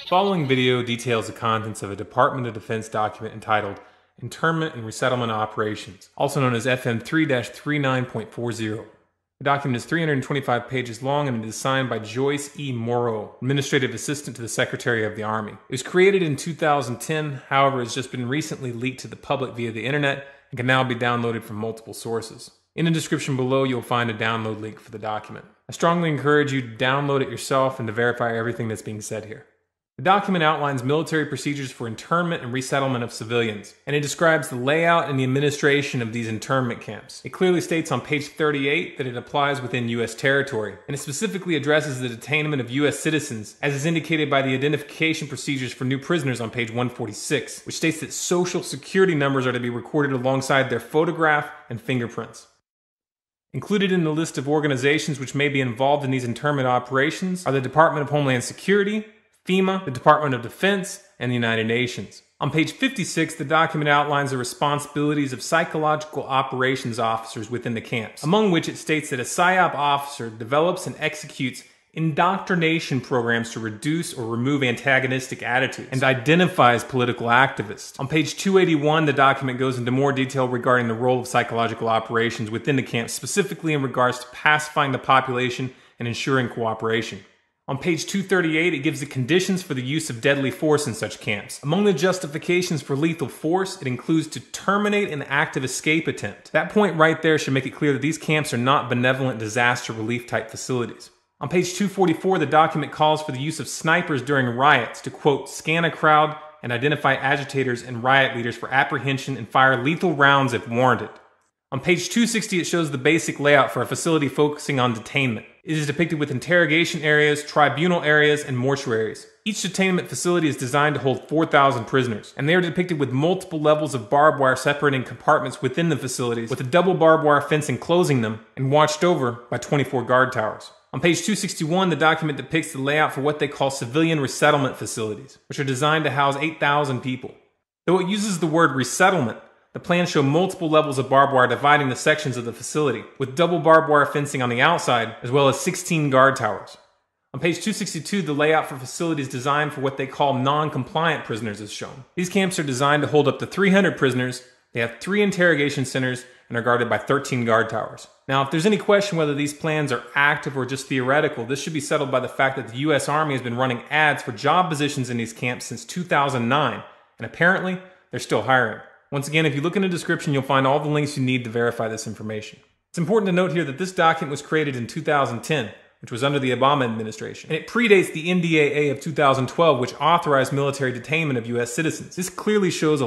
The following video details the contents of a Department of Defense document entitled Internment and Resettlement Operations, also known as FM 3-39.40. The document is 325 pages long and it is signed by Joyce E. Morrow, Administrative Assistant to the Secretary of the Army. It was created in 2010, however, has just been recently leaked to the public via the internet and can now be downloaded from multiple sources. In the description below, you'll find a download link for the document. I strongly encourage you to download it yourself and to verify everything that's being said here. The document outlines military procedures for internment and resettlement of civilians, and it describes the layout and the administration of these internment camps. It clearly states on page 38 that it applies within U.S. territory, and it specifically addresses the detainment of U.S. citizens, as is indicated by the identification procedures for new prisoners on page 146, which states that social security numbers are to be recorded alongside their photograph and fingerprints. Included in the list of organizations which may be involved in these internment operations are the Department of Homeland Security, FEMA, the Department of Defense, and the United Nations. On page 56, the document outlines the responsibilities of psychological operations officers within the camps, among which it states that a PSYOP officer develops and executes indoctrination programs to reduce or remove antagonistic attitudes and identifies political activists. On page 281, the document goes into more detail regarding the role of psychological operations within the camps, specifically in regards to pacifying the population and ensuring cooperation. On page 238, it gives the conditions for the use of deadly force in such camps. Among the justifications for lethal force, it includes to terminate an active escape attempt. That point right there should make it clear that these camps are not benevolent disaster relief type facilities. On page 244, the document calls for the use of snipers during riots to, quote, scan a crowd and identify agitators and riot leaders for apprehension and fire lethal rounds if warranted. On page 260, it shows the basic layout for a facility focusing on detainment. It is depicted with interrogation areas, tribunal areas, and mortuaries. Each detainment facility is designed to hold 4,000 prisoners, and they are depicted with multiple levels of barbed wire separating compartments within the facilities, with a double barbed wire fence enclosing them, and watched over by 24 guard towers. On page 261, the document depicts the layout for what they call civilian resettlement facilities, which are designed to house 8,000 people. Though it uses the word resettlement, the plans show multiple levels of barbed wire dividing the sections of the facility, with double barbed wire fencing on the outside, as well as 16 guard towers. On page 262, the layout for facilities designed for what they call non-compliant prisoners is shown. These camps are designed to hold up to 300 prisoners, they have 3 interrogation centers, and are guarded by 13 guard towers. Now, if there's any question whether these plans are active or just theoretical, this should be settled by the fact that the U.S. Army has been running ads for job positions in these camps since 2009, and apparently, they're still hiring. Once again, if you look in the description, you'll find all the links you need to verify this information. It's important to note here that this document was created in 2010, which was under the Obama administration, and it predates the NDAA of 2012, which authorized military detainment of U.S. citizens. This clearly shows a